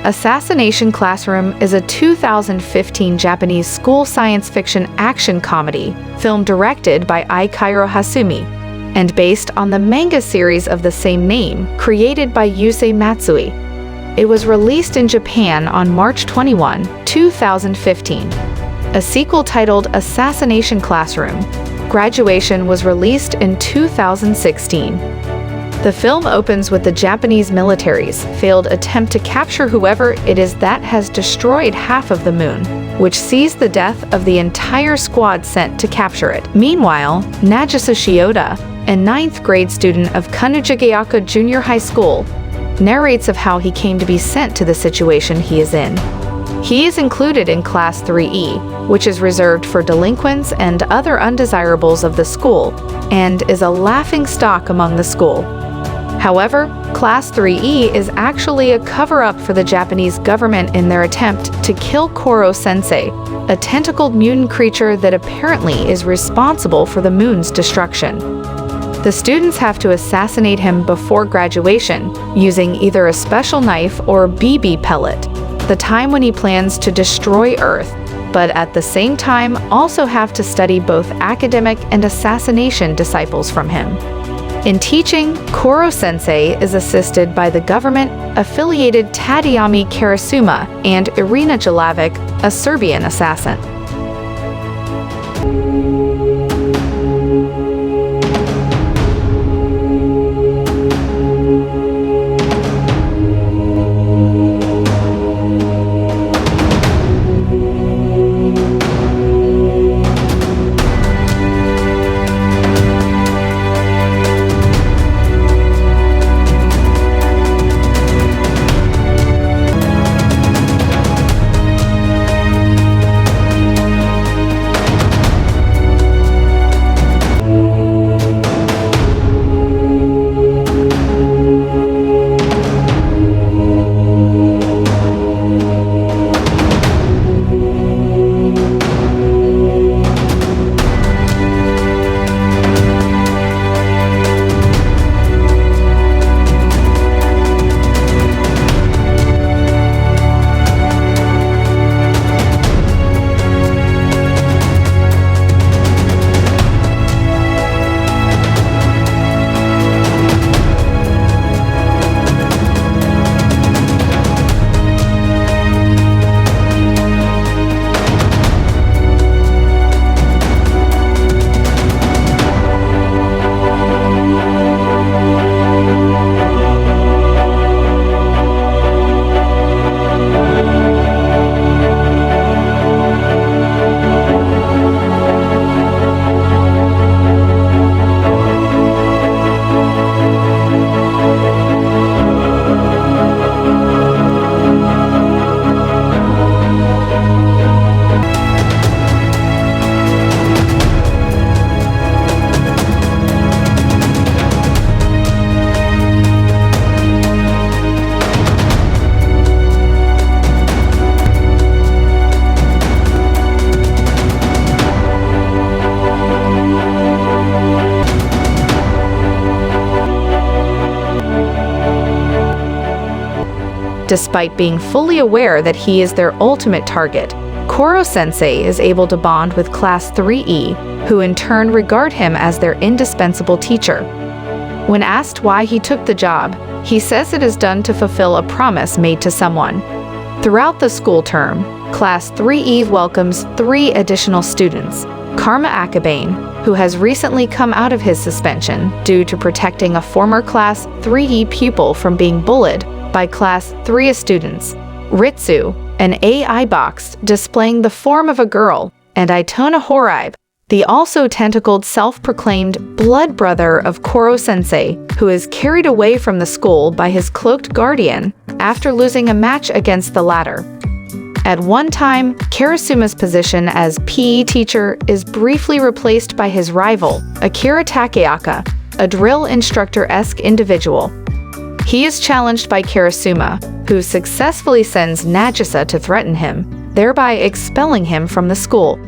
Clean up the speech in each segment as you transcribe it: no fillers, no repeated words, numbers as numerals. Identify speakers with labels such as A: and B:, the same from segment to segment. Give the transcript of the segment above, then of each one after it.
A: Assassination Classroom is a 2015 Japanese school science fiction action comedy, film directed by Eiichirō Hasumi, and based on the manga series of the same name, created by Yūsei Matsui. It was released in Japan on March 21, 2015. A sequel titled Assassination Classroom, Graduation was released in 2016. The film opens with the Japanese military's failed attempt to capture whoever it is that has destroyed half of the moon, which sees the death of the entire squad sent to capture it. Meanwhile, Nagisa Shioda, a 9th grade student of Kanujagaoka Junior High School, narrates of how he came to be sent to the situation he is in. He is included in Class 3E, which is reserved for delinquents and other undesirables of the school, and is a laughingstock among the school. However, Class 3E is actually a cover-up for the Japanese government in their attempt to kill Koro-sensei, a tentacled mutant creature that apparently is responsible for the moon's destruction. The students have to assassinate him before graduation, using either a special knife or BB pellet, the time when he plans to destroy Earth, but at the same time also have to study both academic and assassination disciples from him. In teaching, Koro-sensei is assisted by the government-affiliated Tadayami Karasuma and Irina Jelavic, a Serbian assassin. Despite being fully aware that he is their ultimate target, Koro-sensei is able to bond with Class 3E, who in turn regard him as their indispensable teacher. When asked why he took the job, he says it is done to fulfill a promise made to someone. Throughout the school term, Class 3E welcomes 3 additional students: Karma Akabane, who has recently come out of his suspension due to protecting a former Class 3E pupil from being bullied by Class 3A students; Ritsu, an AI box displaying the form of a girl; and Itona Horibe, the also-tentacled self-proclaimed blood brother of Koro-sensei, who is carried away from the school by his cloaked guardian after losing a match against the latter. At one time, Karasuma's position as PE teacher is briefly replaced by his rival, Akira Takaoka, a drill instructor-esque individual. He is challenged by Karasuma, who successfully sends Nagisa to threaten him, thereby expelling him from the school.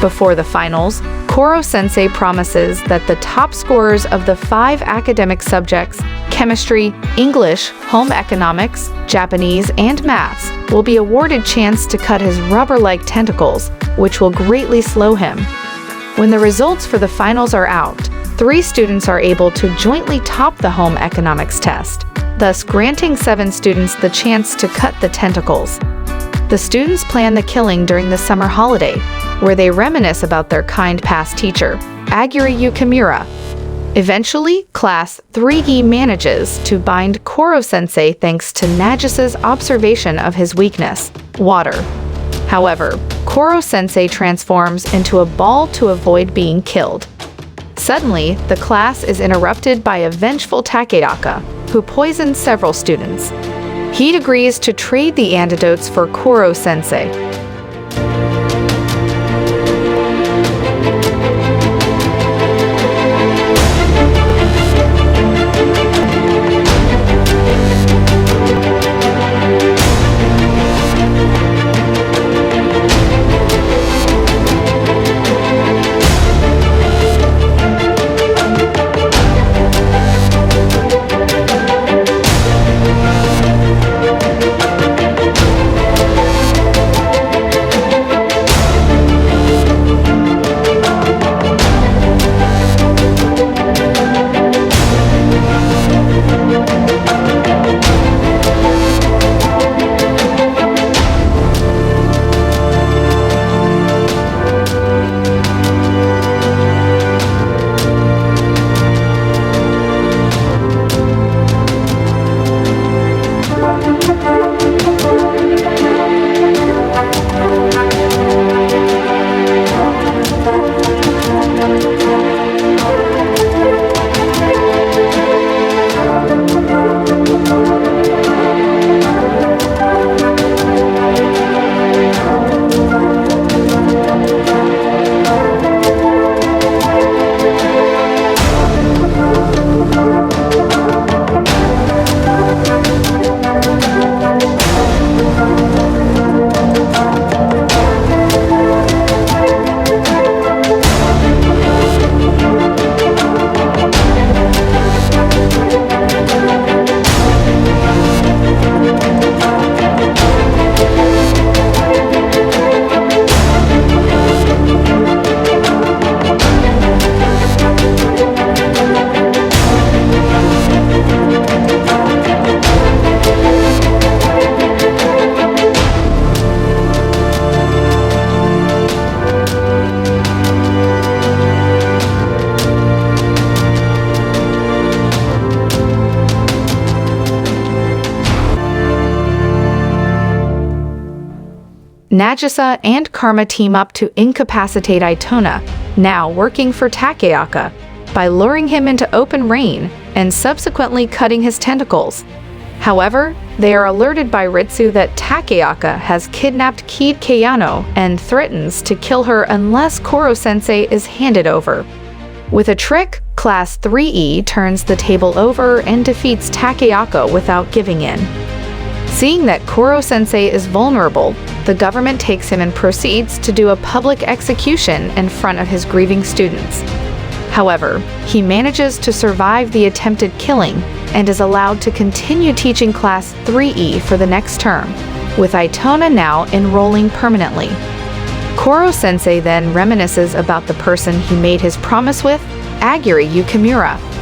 A: Before the finals, Koro-sensei promises that the top scorers of the 5 academic subjects, chemistry, English, home economics, Japanese, and maths, will be awarded chance to cut his rubber-like tentacles, which will greatly slow him. When the results for the finals are out, 3 students are able to jointly top the home economics test, thus granting 7 students the chance to cut the tentacles. The students plan the killing during the summer holiday, where they reminisce about their kind past teacher, Akira Takaoka. Eventually, Class 3E manages to bind Koro-sensei thanks to Nagisa's observation of his weakness, water. However, Koro-sensei transforms into a ball to avoid being killed. Suddenly, the class is interrupted by a vengeful Takaoka, who poisons several students. He agrees to trade the antidotes for Koro-sensei. Nagisa and Karma team up to incapacitate Itona, now working for Takaoka, by luring him into open rain and subsequently cutting his tentacles. However, they are alerted by Ritsu that Takaoka has kidnapped Kid Kayano and threatens to kill her unless Koro-sensei is handed over. With a trick, Class 3E turns the table over and defeats Takaoka without giving in. Seeing that Koro-sensei is vulnerable, the government takes him and proceeds to do a public execution in front of his grieving students. However, he manages to survive the attempted killing and is allowed to continue teaching Class 3E for the next term, with Itona now enrolling permanently. Koro-sensei then reminisces about the person he made his promise with, Akira Takaoka.